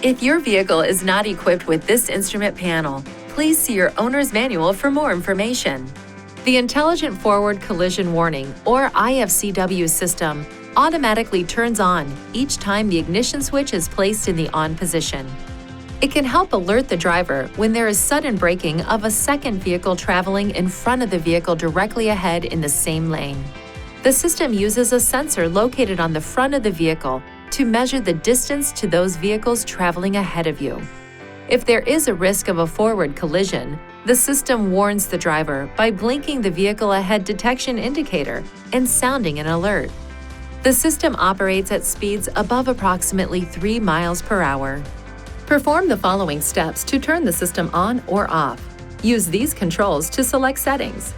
If your vehicle is not equipped with this instrument panel, please see your owner's manual for more information. The Intelligent Forward Collision Warning, or I-FCW system, automatically turns on each time the ignition switch is placed in the on position. It can help alert the driver when there is sudden braking of a second vehicle traveling in front of the vehicle directly ahead in the same lane. The system uses a sensor located on the front of the vehicle to measure the distance to those vehicles traveling ahead of you. If there is a risk of a forward collision, the system warns the driver by blinking the vehicle ahead detection indicator and sounding an alert. The system operates at speeds above approximately 3 miles per hour. Perform the following steps to turn the system on or off. Use these controls to select settings: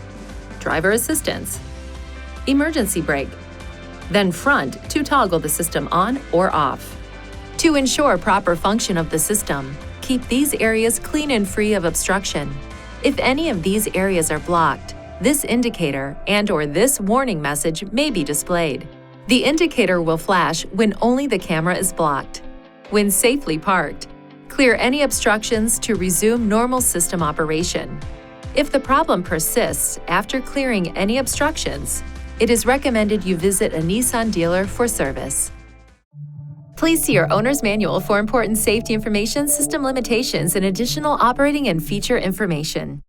driver assistance, emergency brake, then front to toggle the system on or off. To ensure proper function of the system, keep these areas clean and free of obstruction. If any of these areas are blocked, this indicator and/or this warning message may be displayed. The indicator will flash when only the camera is blocked. When safely parked, clear any obstructions to resume normal system operation. If the problem persists after clearing any obstructions, it is recommended you visit a Nissan dealer for service. Please see your owner's manual for important safety information, system limitations, and additional operating and feature information.